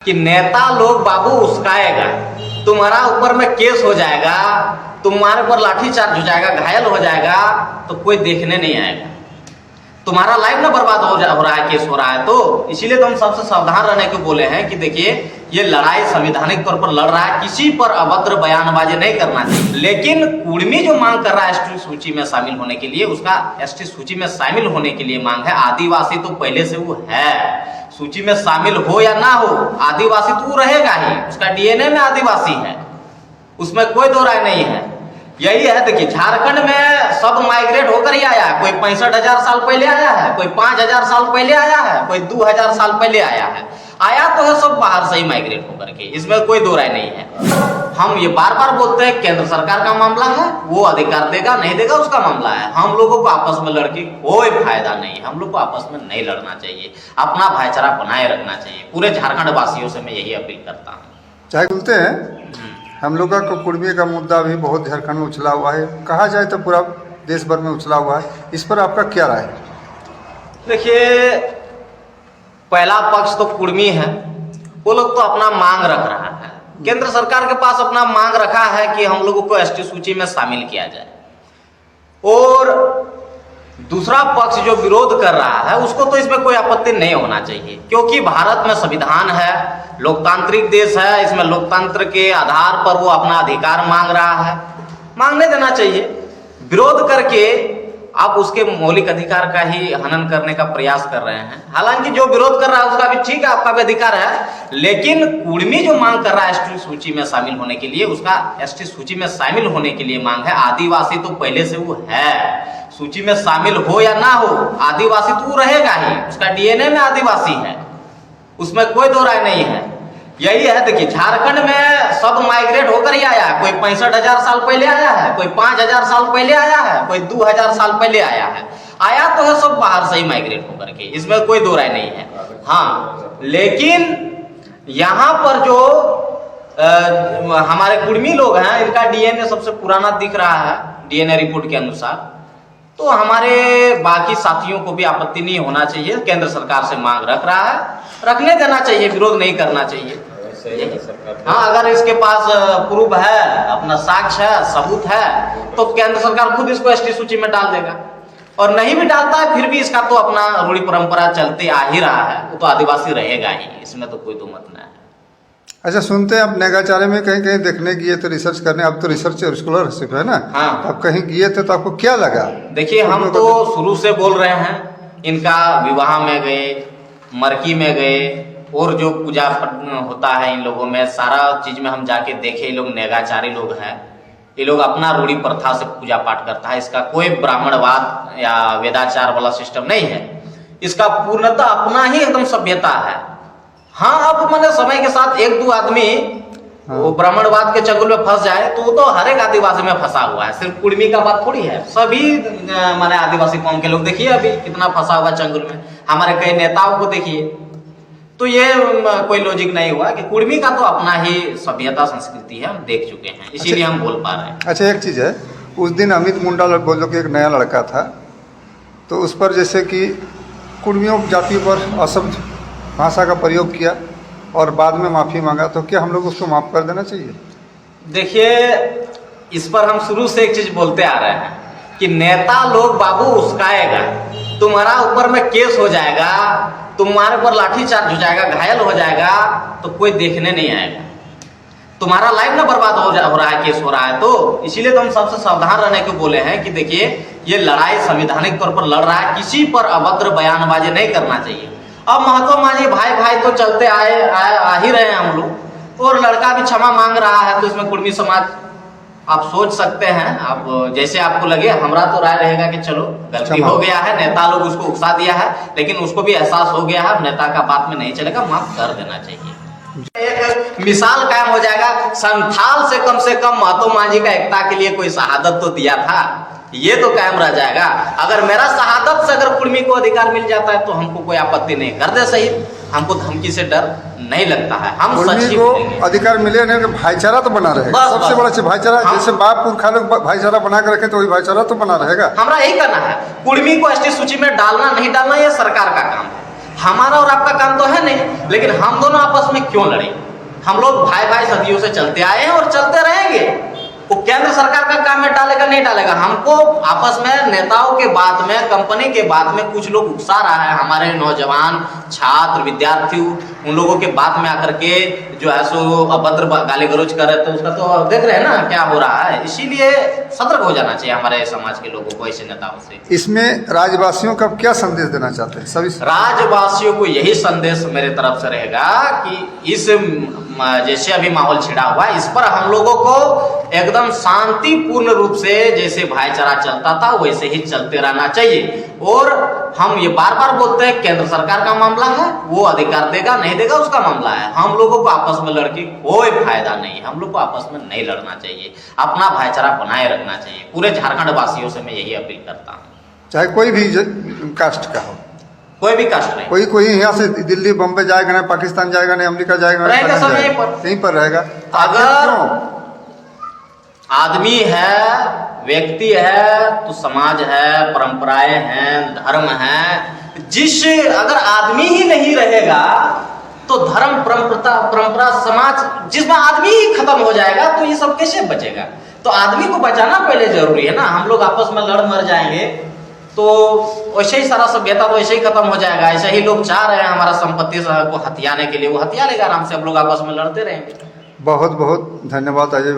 कि नेता लोग बाबू उस्काएगा, तुम्हारा ऊपर में केस हो जाएगा, तुम्हारे ऊपर लाठीचार्ज हो जाएगा, घायल हो जाएगा, तो कोई देखने नहीं आएगा। तुम्हारा लाइफ ना बर्बाद हो रहा है, केस हो रहा है। तो इसीलिए तो हम सबसे सावधान रहने को बोले हैं कि देखिए ये लड़ाई संवैधानिक तौर पर लड़ रहा है, किसी पर अभद्र बयानबाजी नहीं करना चाहिए। लेकिन कुर्मी जो मांग कर रहा है एसटी सूची में शामिल होने के लिए, उसका एसटी सूची में शामिल होने के लिए मांग है। आदिवासी तो पहले से वो है, सूची में शामिल हो या ना हो, आदिवासी तो वो रहेगा ही, उसका डीएनए में आदिवासी है, उसमें कोई दो राय नहीं है। यही है, देखिए झारखंड में सब माइग्रेट होकर ही आया है। कोई 65,000 साल पहले आया है, कोई 5,000 साल पहले आया है, कोई 2,000 साल पहले आया है। आया तो है सब बाहर से ही माइग्रेट होकर के, इसमें कोई दो राय नहीं है। हम ये बार बार बोलते हैं केंद्र सरकार का मामला है, वो अधिकार देगा नहीं देगा उसका मामला है। हम लोगों को आपस में लड़के कोई फायदा नहीं है, हम लोग को आपस में नहीं लड़ना चाहिए, अपना भाईचारा बनाए रखना चाहिए। पूरे झारखंड वासियों से मैं यही अपील करता हूँ। चाहे बोलते हैं हम लोग का कुर्मी का मुद्दा भी बहुत झारखंड में उछला हुआ है, कहा जाए तो पूरा देश भर में उछला हुआ है। इस पर आपका क्या राय है? देखिए पहला पक्ष तो कुर्मी है, वो लोग तो अपना मांग रख रहा है, केंद्र सरकार के पास अपना मांग रखा है कि हम लोगों को एसटी सूची में शामिल किया जाए। और दूसरा पक्ष जो विरोध कर रहा है उसको तो इसमें कोई आपत्ति नहीं होना चाहिए, क्योंकि भारत में संविधान है, लोकतांत्रिक देश है, इसमें लोकतंत्र के आधार पर वो अपना अधिकार मांग रहा है, मांगने देना चाहिए। विरोध करके आप उसके मौलिक अधिकार का ही हनन करने का प्रयास कर रहे हैं। हालांकि जो विरोध कर रहा है उसका भी ठीक है, आपका भी अधिकार है, लेकिन कुर्मी जो मांग कर रहा है एसटी सूची में शामिल होने के लिए, उसका एसटी सूची में शामिल होने के लिए मांग है। आदिवासी तो पहले से वो है, सूची में शामिल हो या ना हो, आदिवासी तो वो रहेगा ही, उसका डीएनए में आदिवासी है, उसमें कोई दो राय नहीं है। यही है, देखिए झारखंड में सब माइग्रेट होकर ही आया है। कोई 65,000 साल पहले आया है, कोई 5,000 साल पहले आया है, कोई 2,000 साल पहले आया है। आया तो है सब बाहर से ही माइग्रेट होकर के, इसमें कोई दो राय नहीं है। हाँ, लेकिन यहाँ पर जो हमारे कुर्मी लोग हैं, इनका डीएनए सबसे पुराना दिख रहा है डीएनए रिपोर्ट के अनुसार, तो हमारे बाकी साथियों को भी आपत्ति नहीं होना चाहिए। केंद्र सरकार से मांग रख रहा है, रखने देना चाहिए, विरोध नहीं करना चाहिए। हाँ, अगर इसके पास प्रूफ है, अपना साक्ष्य है, सबूत है, तो केंद्र सरकार खुद इसको एसटी सूची में डाल देगा। और नहीं भी डालता है फिर भी इसका तो अपना रूढ़ी परंपरा चलते आ ही रहा है, वो तो आदिवासी रहेगा ही, इसमें तो कोई दो मत नहीं है। अच्छा, सुनते हैं आप नेगाचार्य में कहीं कहीं देखने गए तो रिसर्च करने, आप तो रिसर्च स्कॉलरशिप है ना? हाँ। तो आप कहीं गए थे तो आपको क्या लगा? देखिए हम तो शुरू से बोल रहे हैं, इनका विवाह में गए, मरकी में गए, और जो पूजा होता है इन लोगों में, सारा चीज में हम जाके देखे। ये लोग नेगाचारी लोग हैं, ये लोग अपना रूढ़ी प्रथा से पूजा पाठ करता है, इसका कोई ब्राह्मणवाद या वेदाचार वाला सिस्टम नहीं है, इसका पूर्णतः अपना ही एकदम सभ्यता है। हाँ, अब मैंने समय के साथ एक दो आदमी वो ब्राह्मणवाद के चंगुल में फंस जाए तो वो तो हर एक आदिवासी में फंसा हुआ है, सिर्फ कुर्मी का बात थोड़ी है, सभी माने आदिवासी कौम के लोग देखिए अभी कितना फंसा हुआ चंगुल में। हमारे कई नेताओं को देखिए, तो ये कोई लॉजिक नहीं हुआ कि कुर्मी का तो अपना ही सभ्यता संस्कृति है, हम देख चुके हैं, इसीलिए हम बोल पा रहे हैं। अच्छा, एक चीज है, उस दिन अमित मुंडा बोलो कि एक नया लड़का था, तो उस पर जैसे कि कुर्मियों जातियों पर अशब्द भाषा का प्रयोग किया और बाद में माफ़ी मांगा, तो क्या हम लोग उसको माफ़ कर देना चाहिए? देखिए, इस पर हम शुरू से एक चीज बोलते आ रहे हैं कि नेता लोग बाबू उस्काएगा, तुम्हारा ऊपर में केस हो जाएगा, तुम्हारे ऊपर लाठीचार्ज हो जाएगा, घायल हो जाएगा, तो कोई देखने नहीं आएगा। तुम्हारा लाइफ ना बर्बाद हो रहा है, केस हो रहा है। तो इसीलिए तो हम सबसे सावधान रहने को बोले हैं कि देखिए ये लड़ाई संवैधानिक तौर पर लड़ रहा है, किसी पर अभद्र बयानबाजी नहीं करना चाहिए। अब महतो मांझी भाई भाई तो चलते आ ही रहे हैं हम लोग, और लड़का भी क्षमा मांग रहा है, तो इसमें कुर्मी समाज आप सोच सकते हैं, आप जैसे आपको लगे। हमारा तो राय रहेगा कि चलो गलती हो गया है, नेता लोग उसको उकसा दिया है, लेकिन उसको भी एहसास हो गया है, नेता का बात में नहीं चलेगा, माफ कर देना चाहिए। एक मिसाल कायम हो जाएगा, संथाल से कम महतो मांझी का एकता के लिए कोई शहादत तो दिया था, ये तो कायम रह जाएगा। अगर मेरा शहादत से अगर कुर्मी को अधिकार मिल जाता है तो हमको कोई आपत्ति नहीं, कर दे सही, हमको धमकी से डर नहीं लगता है, हम सच को अधिकार मिले नहीं, भाईचारा तो बना रहेगा। सबसे बड़ा चीज भाईचारा, जैसे बाप पुरखा लोग भाईचारा बना कर रखे तो वही भाईचारा तो बना रहेगा। हमारा यही करना है, कुर्मी को एसटी सूची में डालना नहीं डालना ये सरकार का काम है। हमारा और आपका काम तो है नहीं, लेकिन हम दोनों आपस में क्यों लड़े? हम लोग भाई भाई सदियों से चलते आए हैं और चलते रहेंगे। वो केंद्र सरकार का काम में डालेगा नहीं डालेगा, हमको आपस में नेताओं के बात में, कंपनी के बात में कुछ लोग उकसा रहा है, हमारे नौजवान छात्र विद्यार्थी उन लोगों के बात में आकर के जो है सो अभद्र गाली गलौज कर रहे थे, उसका तो देख रहे हैं ना क्या हो रहा है। इसीलिए सतर्क हो जाना चाहिए हमारे समाज के लोगों को ऐसे नेताओं से। इसमें राज्यवासियों का क्या संदेश देना चाहते हैं सभी? राज्यवासियों को यही संदेश मेरे तरफ से रहेगा कि इस जैसे अभी माहौल छिड़ा हुआ है, इस पर हम लोगों को एकदम शांतिपूर्ण रूप से जैसे भाईचारा चलता था वैसे ही चलते रहना चाहिए। और हम ये बार बार बोलते हैं केंद्र सरकार का मामला है, वो अधिकार देगा नहीं देगा उसका मामला है, हम लोगों को आपस में लड़के कोई फायदा नहीं है। हम लोग को आपस में नहीं लड़ना चाहिए, अपना भाईचारा बनाए रखना चाहिए। पूरे झारखंड वासियों से मैं यही अपील करता हूँ, चाहे कोई भी कास्ट का हो, कोई भी कास्ट नहीं। कोई यहाँ से दिल्ली बम्बई जाएगा नहीं, पाकिस्तान जाएगा नहीं, अमेरिका जाएगा नहीं, रहेगा सब यहीं पर रहेगा। अगर आदमी है, व्यक्ति है, तो समाज है, परंपराएं हैं, धर्म है। अगर आदमी ही नहीं रहेगा तो धर्म परंपरा समाज जिसमें आदमी ही खत्म हो जाएगा तो ये सब कैसे बचेगा? तो आदमी को बचाना पहले जरूरी है ना। हम लोग आपस में लड़ मर जाएंगे तो वैसे ही सारा सभ्यता तो ऐसे ही खत्म हो जाएगा। ऐसे ही लोग चाह रहे हैं हमारा संपत्ति को हथियाने के लिए, वो हथिया लेगा आराम से, हम लोग आपस में लड़ते रहेंगे। बहुत बहुत धन्यवाद अजय।